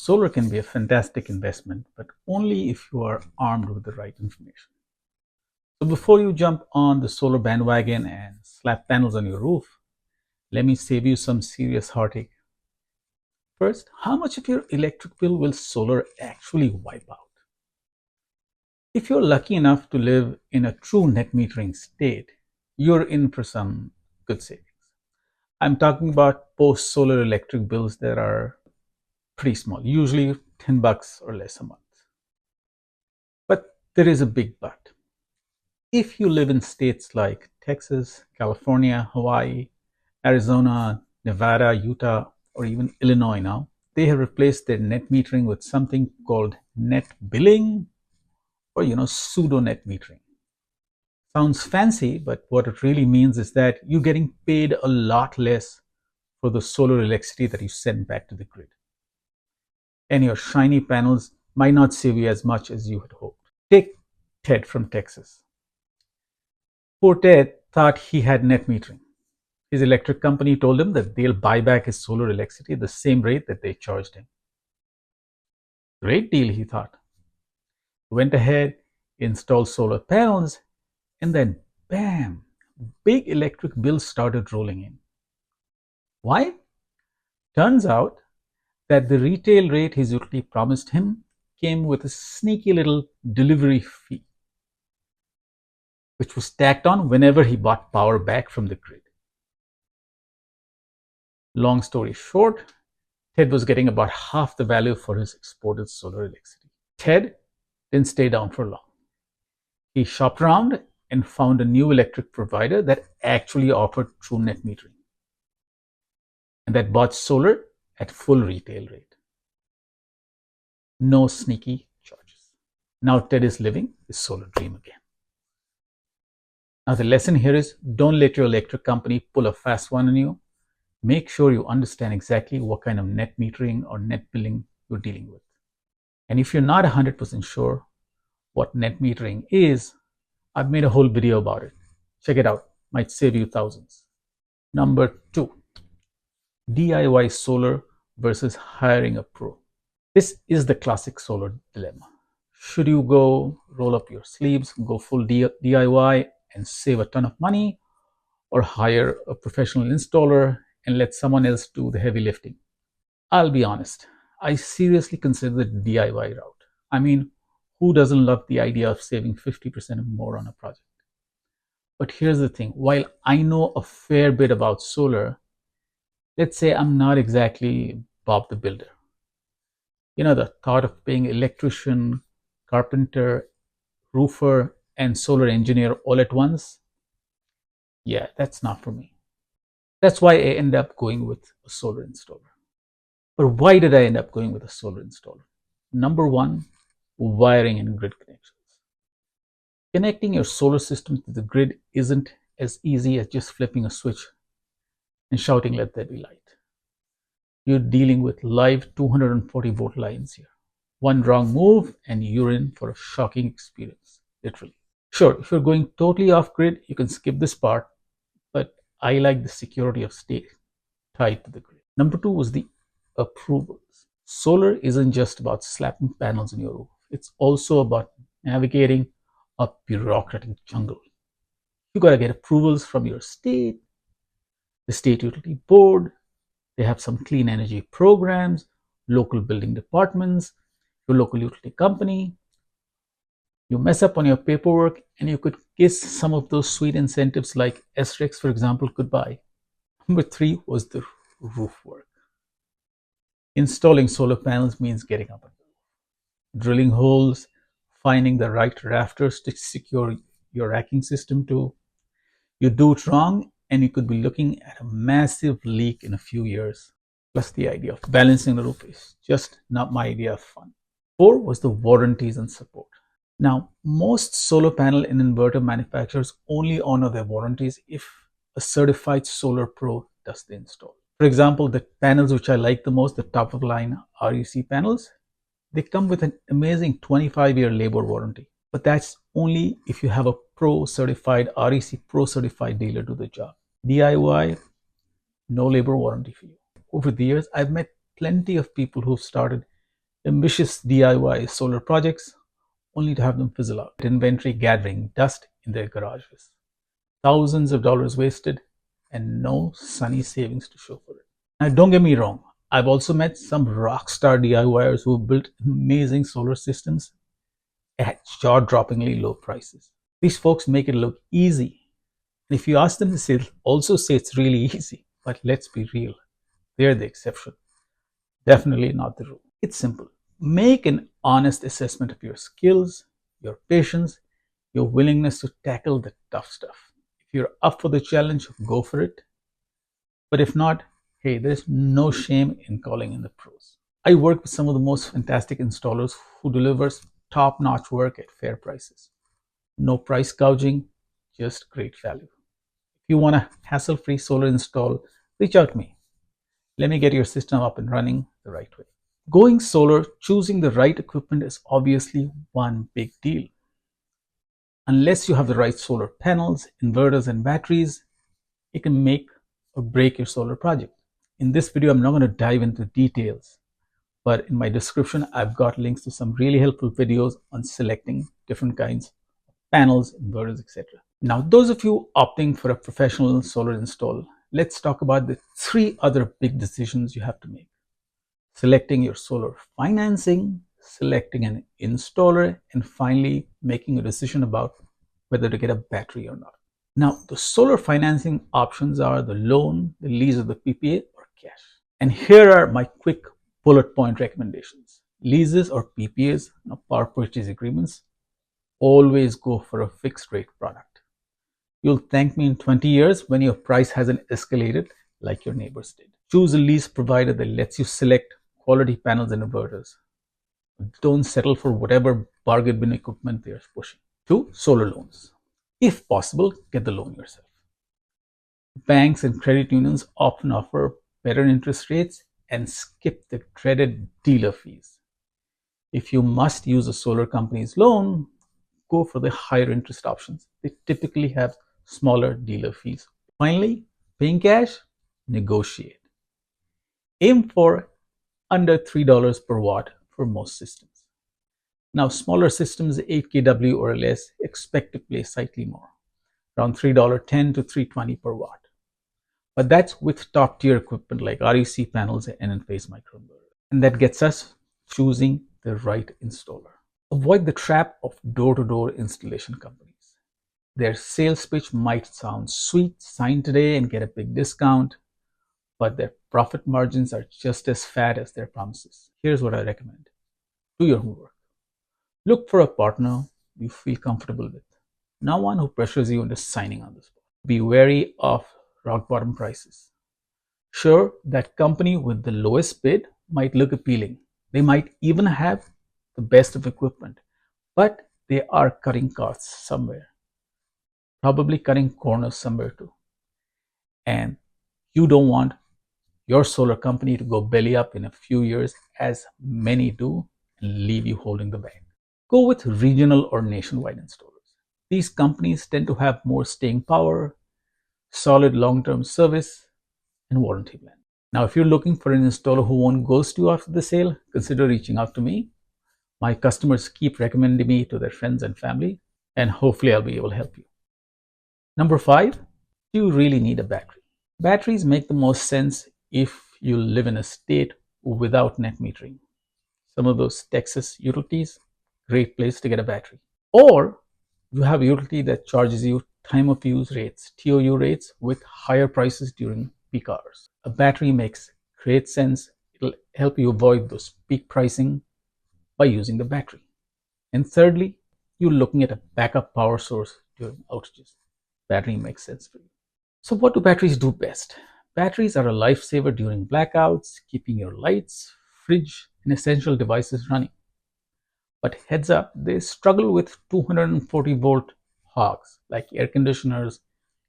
Solar can be a fantastic investment, but only if you are armed with the right information. So before you jump on the solar bandwagon and slap panels on your roof, let me save you some serious heartache. First, how much of your electric bill will solar actually wipe out? If you're lucky enough to live in a true net metering state, you're in for some good savings. I'm talking about post solar electric bills that are pretty small, usually $10 or less a month. But there is a big but. If you live in states like Texas, California, Hawaii, Arizona, Nevada, Utah, or even Illinois now, they have replaced their net metering with something called net billing or pseudo net metering. Sounds fancy, but what it really means is that you're getting paid a lot less for the solar electricity that you send back to the grid. And your shiny panels might not save you as much as you had hoped. Take Ted from Texas. Poor Ted thought he had net metering. His electric company told him that they'll buy back his solar electricity at the same rate that they charged him. Great deal, he thought. Went ahead, installed solar panels, and then bam, big electric bills started rolling in. Why? Turns out that the retail rate his utility promised him came with a sneaky little delivery fee, which was tacked on whenever he bought power back from the grid. Long story short, Ted was getting about half the value for his exported solar electricity. Ted didn't stay down for long. He shopped around and found a new electric provider that actually offered true net metering and that bought solar at full retail rate. No sneaky charges. Now Ted is living his solar dream again. Now the lesson here is don't let your electric company pull a fast one on you. Make sure you understand exactly what kind of net metering or net billing you're dealing with. And if you're not 100% sure what net metering is, I've made a whole video about it. Check it out. Might save you thousands. Number 2, DIY solar versus hiring a pro. This is the classic solar dilemma. Should you go roll up your sleeves, go full DIY and save a ton of money, or hire a professional installer and let someone else do the heavy lifting? I'll be honest, I seriously consider the DIY route. I mean, who doesn't love the idea of saving 50% or more on a project? But here's the thing, while I know a fair bit about solar, let's say I'm not exactly Bob the Builder. The thought of paying electrician, carpenter, roofer, and solar engineer all at once, yeah, that's not for me. That's why I end up going with a solar installer. But why did I end up going with a solar installer? Number 1, wiring and grid connections. Connecting your solar system to the grid isn't as easy as just flipping a switch and shouting, "Let there be light." You're dealing with live 240 volt lines here. One wrong move and you're in for a shocking experience, literally. Sure, if you're going totally off grid, you can skip this part, but I like the security of staying tied to the grid. Number 2 was the approvals. Solar isn't just about slapping panels on your roof. It's also about navigating a bureaucratic jungle. You got to get approvals from your state, the state utility board. They have some clean energy programs, local building departments, your local utility company. You mess up on your paperwork and you could kiss some of those sweet incentives like SREX, for example, goodbye. Number 3 was the roof work. Installing solar panels means getting up on the roof, drilling holes, finding the right rafters to secure your racking system to. You do it wrong and you could be looking at a massive leak in a few years. Plus the idea of balancing the roof is just not my idea of fun. 4 was the warranties and support. Now, most solar panel and inverter manufacturers only honor their warranties if a certified solar pro does the install. For example, the panels which I like the most, the top of the line REC panels, they come with an amazing 25-year labor warranty. But that's only if you have a pro certified, REC pro certified dealer do the job. DIY, no labor warranty for you. Over the years, I've met plenty of people who've started ambitious DIY solar projects only to have them fizzle out. Inventory gathering dust in their garages. Thousands of dollars wasted and no sunny savings to show for it. Now, don't get me wrong, I've also met some rockstar DIYers who built amazing solar systems at jaw-droppingly low prices. These folks make it look easy. And if you ask them, they'll also say it's really easy. But let's be real, they're the exception. Definitely not the rule. It's simple. Make an honest assessment of your skills, your patience, your willingness to tackle the tough stuff. If you're up for the challenge, go for it. But if not, hey, there's no shame in calling in the pros. I work with some of the most fantastic installers who delivers top-notch work at fair prices. No price gouging, just great value. If you want a hassle-free solar install, reach out to me. Let me get your system up and running the right way. Going solar, choosing the right equipment is obviously one big deal. Unless you have the right solar panels, inverters, and batteries, it can make or break your solar project. In this video, I'm not going to dive into details, but in my description, I've got links to some really helpful videos on selecting different kinds of panels, inverters, etc. Now, those of you opting for a professional solar install, let's talk about the 3 other big decisions you have to make. Selecting your solar financing, selecting an installer, and finally making a decision about whether to get a battery or not. Now, the solar financing options are the loan, the lease of the PPA, or cash. And here are my quick bullet point recommendations. Leases or PPAs, power purchase agreements, always go for a fixed rate product. You'll thank me in 20 years when your price hasn't escalated like your neighbors did. Choose a lease provider that lets you select quality panels and inverters. Don't settle for whatever bargain bin equipment they're pushing. 2, solar loans. If possible, get the loan yourself. Banks and credit unions often offer better interest rates and skip the dreaded dealer fees. If you must use a solar company's loan, go for the higher interest options. They typically have smaller dealer fees. Finally, paying cash, negotiate. Aim for under $3 per watt for most systems. Now, smaller systems, 8 kW or less, expect to pay slightly more, around $3.10 to $3.20 per watt. But that's with top-tier equipment like REC panels and Enphase microinverters. And that gets us choosing the right installer. Avoid the trap of door-to-door installation companies. Their sales pitch might sound sweet, sign today and get a big discount, but their profit margins are just as fat as their promises. Here's what I recommend. Do your homework. Look for a partner you feel comfortable with, not one who pressures you into signing on the spot. Be wary of rock bottom prices. Sure, that company with the lowest bid might look appealing. They might even have the best of equipment, but they are cutting costs somewhere. Probably cutting corners somewhere too. And you don't want your solar company to go belly up in a few years, as many do, and leave you holding the bag. Go with regional or nationwide installers. These companies tend to have more staying power, solid long-term service, and warranty plan. Now, if you're looking for an installer who won't ghost you after the sale, consider reaching out to me. My customers keep recommending me to their friends and family, and hopefully I'll be able to help you. Number 5, do you really need a battery? Batteries make the most sense if you live in a state without net metering. Some of those Texas utilities, great place to get a battery. Or you have a utility that charges you time of use rates, TOU rates, with higher prices during peak hours. A battery makes great sense. It'll help you avoid those peak pricing by using the battery. And thirdly, you're looking at a backup power source during outages. Battery makes sense for you. So what do batteries do best? Batteries are a lifesaver during blackouts, keeping your lights, fridge, and essential devices running. But heads up, they struggle with 240-volt hogs like air conditioners,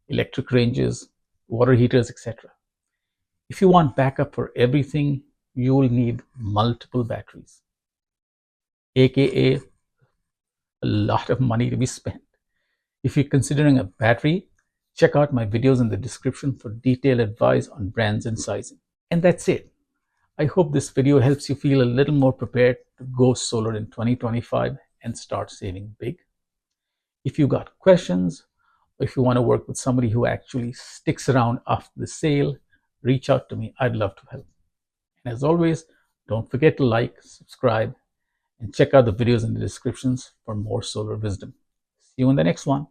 electric ranges, water heaters, etc. If you want backup for everything, you will need multiple batteries, aka a lot of money to be spent. If you're considering a battery, check out my videos in the description for detailed advice on brands and sizing. And that's it. I hope this video helps you feel a little more prepared to go solar in 2025 and start saving big. If you got questions, or if you want to work with somebody who actually sticks around after the sale, reach out to me. I'd love to help. And as always, don't forget to like, subscribe, and check out the videos in the descriptions for more solar wisdom. See you in the next one.